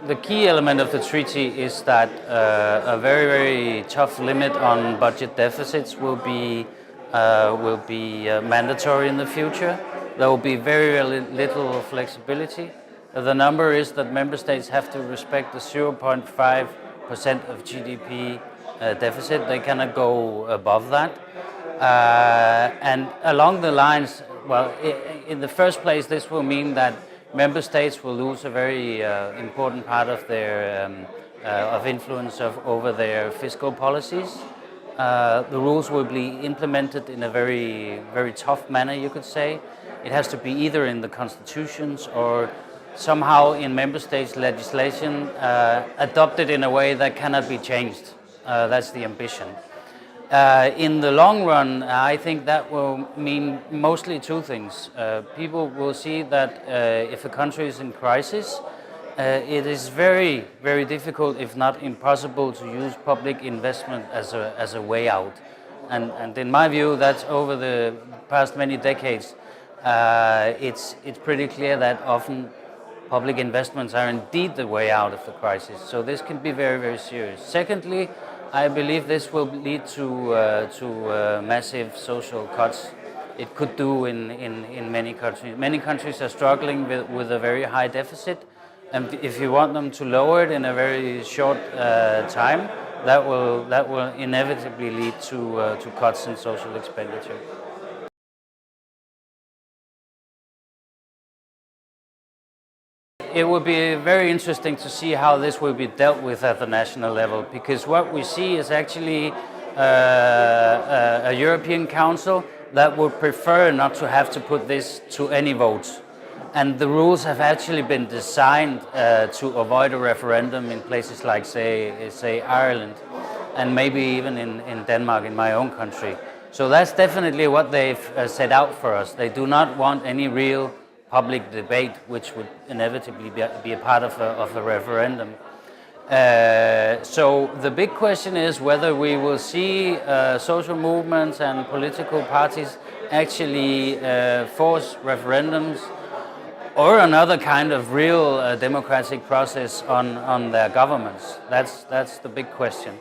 The key element of the treaty is that a very, very tough limit on budget deficits will be mandatory in the future. There will be very, very little flexibility. The number is that member states have to respect the 0.5% of GDP deficit. They cannot go above that. And along the lines, well, in the first place, this will mean that member states will lose a very important part of their of influence over their fiscal policies. The rules will be implemented in a very, very tough manner, you could say. It has to be either in the constitutions or somehow in member states' legislation adopted in a way that cannot be changed. That's the ambition. In the long run, I think that will mean mostly two things. People will see that if a country is in crisis, it is very, very difficult, if not impossible, to use public investment as a way out. And in my view, that's over the past many decades. It's pretty clear that often public investments are indeed the way out of the crisis. So this can be very, very serious. Secondly, I believe this will lead to massive social cuts. It could do in many countries. Many countries are struggling with a very high deficit, and if you want them to lower it in a very short time, that will inevitably lead to cuts in social expenditure. It will be very interesting to see how this will be dealt with at the national level, because what we see is actually a European Council that would prefer not to have to put this to any votes. And the rules have actually been designed to avoid a referendum in places like, say Ireland, and maybe even in Denmark, in my own country. So that's definitely what they've set out for us. They do not want any real public debate, which would inevitably be a part of a referendum. So the big question is whether we will see social movements and political parties actually force referendums or another kind of real democratic process on their governments. That's the big question.